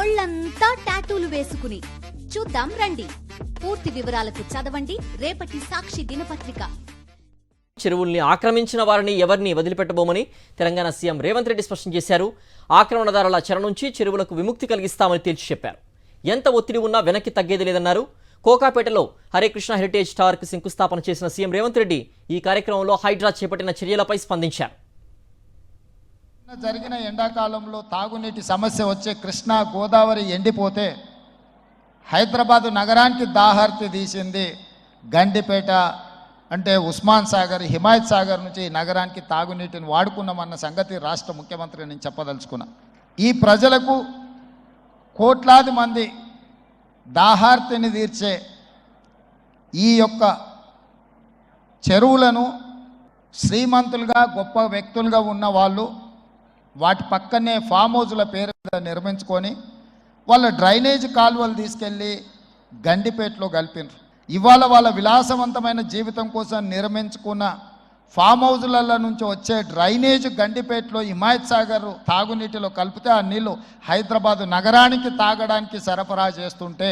ఒళ్ళంతా టాటూలు వేసుకుని చూద్దాం రండి. పూర్తి వివరాలకు చదవండి రేపటి సాక్షి దినపత్రిక. చెరువుల్ని ఆక్రమించిన వారిని ఎవరిని వదిలిపెట్టబోమని తెలంగాణ సీఎం రేవంత్ రెడ్డి స్పష్టం చేశారు. ఆక్రమణదారుల చెర నుంచి చెరువులకు విముక్తి కలిగిస్తామని తేల్చి చెప్పారు. ఎంత ఒత్తిడి ఉన్నా వెనక్కి తగ్గేది లేదన్నారు. కోకాపేటలో హరే కృష్ణ హెరిటేజ్ టవర్కు శంకుస్థాపన చేసిన సీఎం రేవంత్ రెడ్డి ఈ కార్యక్రమంలో హైడ్రా చేపట్టిన చర్యలపై స్పందించారు. జరిగిన ఎండాకాలంలో తాగునీటి సమస్య వచ్చే కృష్ణా గోదావరి ఎండిపోతే హైదరాబాదు నగరానికి దాహార్తి తీసింది గండిపేట, అంటే ఉస్మాన్ సాగర్, హిమాయత్ సాగర్ నుంచి ఈ నగరానికి తాగునీటిని వాడుకున్నామన్న సంగతి రాష్ట్ర ముఖ్యమంత్రి నేను చెప్పదలుచుకున్నా. ఈ ప్రజలకు కోట్లాది మంది దాహార్తిని తీర్చే ఈ యొక్క చెరువులను శ్రీమంతులుగా గొప్ప వ్యక్తులుగా ఉన్న వాళ్ళు వాటి పక్కనే ఫామ్ హౌజుల పేరు మీద నిర్మించుకొని వాళ్ళ డ్రైనేజ్ కాలువలు తీసుకెళ్ళి గండిపేటలో కలిపినారు. ఇవాళ వాళ్ళ విలాసవంతమైన జీవితం కోసం నిర్మించుకున్న ఫామ్ హౌజుల నుంచి వచ్చే డ్రైనేజ్ గండిపేటలో హిమాయత్ సాగర్ తాగునీటిలో కలిపితే ఆ నీళ్లు హైదరాబాదు నగరానికి తాగడానికి సరఫరా చేస్తుంటే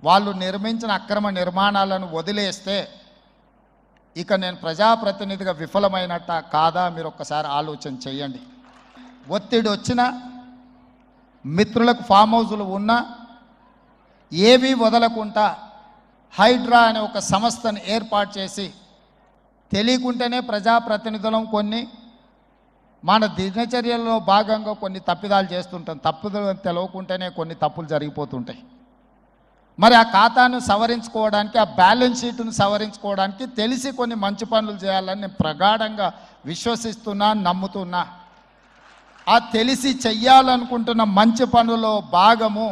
వాళ్ళు నిర్మించిన అక్రమ నిర్మాణాలను వదిలేస్తే ఇక నేను ప్రజాప్రతినిధిగా విఫలమైనట్ట కాదా మీరు ఒక్కసారి ఆలోచన చేయండి. ఒత్తిడి వచ్చినా, మిత్రులకు ఫామ్ హౌజులు ఉన్నా ఏవీ వదలకుండా హైడ్రా అనే ఒక సంస్థను ఏర్పాటు చేసి తెలియకుంటేనే ప్రజాప్రతినిధులం కొన్ని మన దినచర్యల్లో భాగంగా కొన్ని తప్పిదాలు చేస్తుంటాం. తప్పుదలు తెలవకుంటేనే కొన్ని తప్పులు జరిగిపోతుంటాయి. మరి ఆ ఖాతాను సవరించుకోవడానికి, ఆ బ్యాలెన్స్ షీట్ను సవరించుకోవడానికి తెలిసి కొన్ని మంచి పనులు చేయాలని నేను ప్రగాఢంగా విశ్వసిస్తున్నా, నమ్ముతున్నా. ఆ తెలిసి చెయ్యాలనుకుంటున్న మంచి పనుల్లో భాగము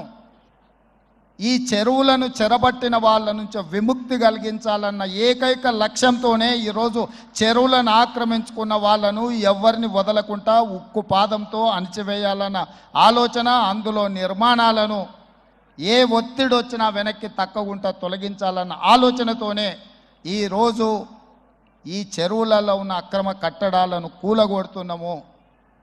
ఈ చెరువులను చెరబట్టిన వాళ్ళ నుంచి విముక్తి కలిగించాలన్న ఏకైక లక్ష్యంతోనే ఈరోజు చెరువులను ఆక్రమించుకున్న వాళ్ళను ఎవరిని వదలకుండా ఉక్కు పాదంతో అణిచివేయాలన్న ఆలోచన, అందులో నిర్మాణాలను ఏ ఒత్తిడి వచ్చినా వెనక్కి తక్కకుండా తొలగించాలన్న ఆలోచనతోనే ఈరోజు ఈ చెరువులలో ఉన్న అక్రమ కట్టడాలను కూలగొడుతున్నాము.